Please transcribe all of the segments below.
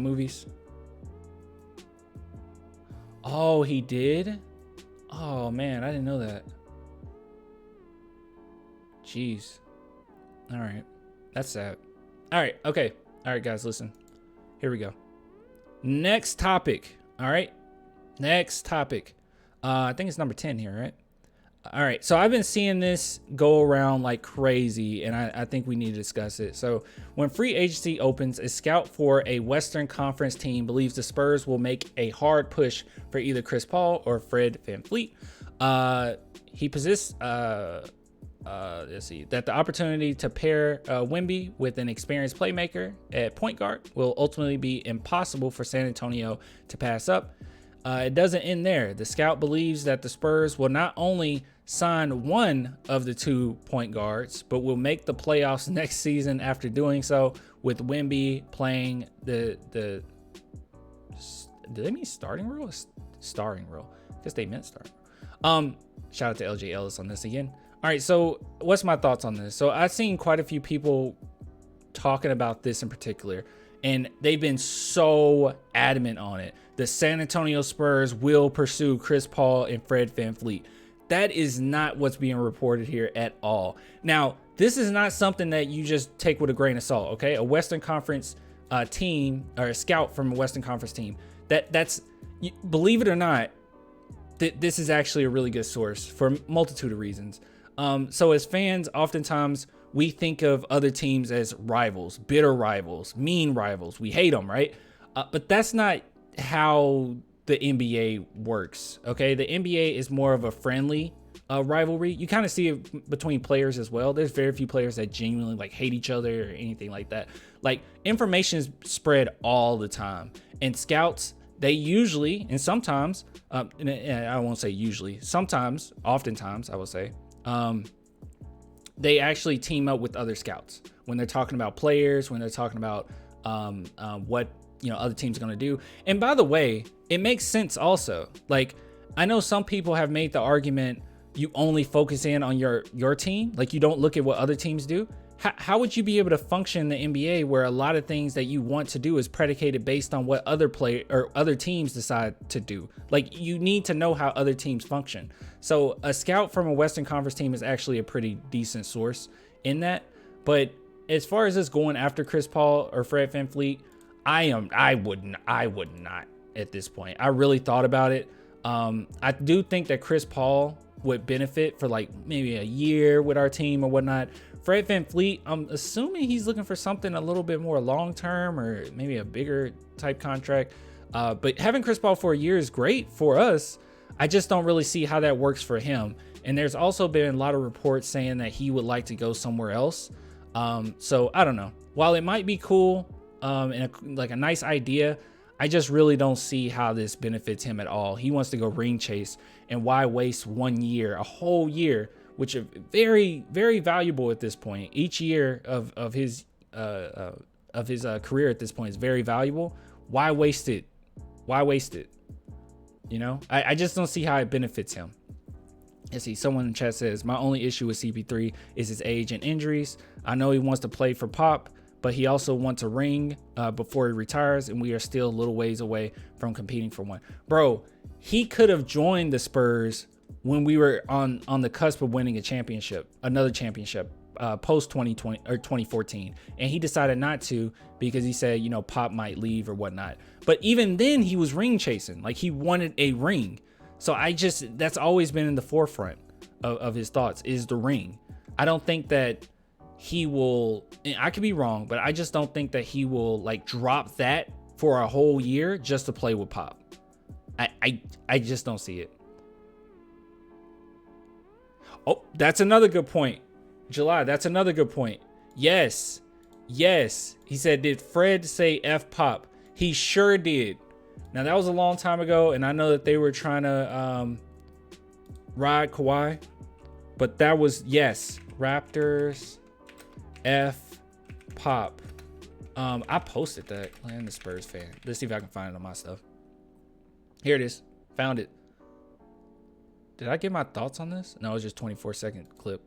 Movies. Oh, he did? Oh man, I didn't know that. Jeez. All right, that's sad. All right, okay. All right, guys, listen. Here we go. Next topic. All right, next topic. I think it's number 10 here, right? All right, so I've been seeing this go around like crazy, and I think we need to discuss it. So when free agency opens, a scout for a Western Conference team believes the Spurs will make a hard push for either Chris Paul or Fred VanVleet. He possesses, let's see, that the opportunity to pair Wemby with an experienced playmaker at point guard will ultimately be impossible for San Antonio to pass up. It doesn't end there. The scout believes that the Spurs will not only sign one of the 2 point guards, but will make the playoffs next season after doing so, with Wemby playing the do they mean starting role? Starring role. I guess they meant starting. Shout out to LJ Ellis on this again. All right, so what's my thoughts on this? So I've seen quite a few people talking about this in particular, and they've been so adamant on it. The San Antonio Spurs will pursue Chris Paul and Fred VanVleet. That is not what's being reported here at all. Now, this is not something that you just take with a grain of salt, okay? A Western Conference team, or a scout from a Western Conference team, that's, believe it or not, this is actually a really good source for a multitude of reasons. So as fans, oftentimes we think of other teams as rivals, bitter rivals, mean rivals. We hate them, right? But that's not how the NBA works, okay? The NBA is more of a friendly rivalry. You kind of see it between players as well. There's very few players that genuinely like hate each other or anything like that. Like, information is spread all the time, and scouts, they usually, and sometimes, and I won't say usually, sometimes, oftentimes, I will say, they actually team up with other scouts when they're talking about players, when they're talking about what other teams are going to do. And by the way, it makes sense also. Like, I know some people have made the argument you only focus in on your team, like you don't look at what other teams do. How would you be able to function in the NBA where a lot of things that you want to do is predicated based on what other teams decide to do? Like, you need to know how other teams function. So a scout from a Western Conference team is actually a pretty decent source in that. But as far as us going after Chris Paul or Fred VanVleet, I would not at this point. I really thought about it. I do think that Chris Paul would benefit for like maybe a year with our team or whatnot. Fred VanVleet, I'm assuming he's looking for something a little bit more long-term or maybe a bigger type contract. But having Chris Paul for a year is great for us. I just don't really see how that works for him. And there's also been a lot of reports saying that he would like to go somewhere else. So I don't know. While it might be cool and like a nice idea, I just really don't see how this benefits him at all. He wants to go ring chase, and why waste 1 year, a whole year, which is very, very valuable at this point. Each year of his career at this point is very valuable. Why waste it? Why waste it? I just don't see how it benefits him. Let's see. Someone in chat says, my only issue with CP3 is his age and injuries. I know he wants to play for Pop, but he also wants a ring before he retires, and we are still a little ways away from competing for one. Bro, he could have joined the Spurs when we were on the cusp of winning another championship, post 2020 or 2014, and he decided not to because he said, Pop might leave or whatnot. But even then, he was ring chasing, like he wanted a ring. So that's always been in the forefront of his thoughts, is the ring. I don't think that he will, and I could be wrong, but I just don't think that he will like drop that for a whole year just to play with Pop. I just don't see it. Oh, that's another good point. July, that's another good point. Yes. He said, did Fred say F Pop? He sure did. Now, that was a long time ago, and I know that they were trying to ride Kawhi, but that was, yes, Raptors F Pop. I posted that. I'm the Spurs fan. Let's see if I can find it on my stuff. Here it is. Found it. Did I get my thoughts on this? No, it was just 24-second clip.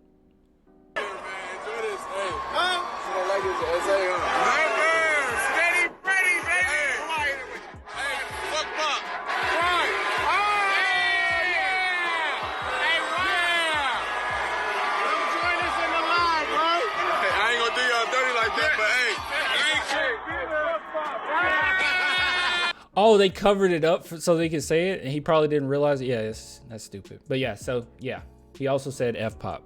Oh, they covered it up so they could say it, and he probably didn't realize it. Yeah, that's stupid. But yeah, so yeah, he also said F pop.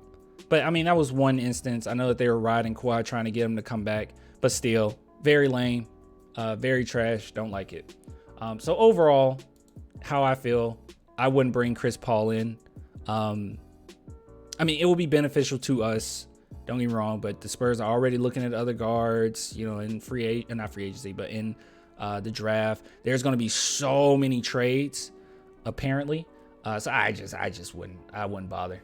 But I mean, that was one instance. I know that they were riding Kawhi trying to get him to come back, but still, very lame, very trash. Don't like it. So overall, how I feel, I wouldn't bring Chris Paul in. I mean, it will be beneficial to us. Don't get me wrong, but the Spurs are already looking at other guards, you know, in not free agency, but in the draft. There's going to be so many trades, apparently. So I wouldn't bother.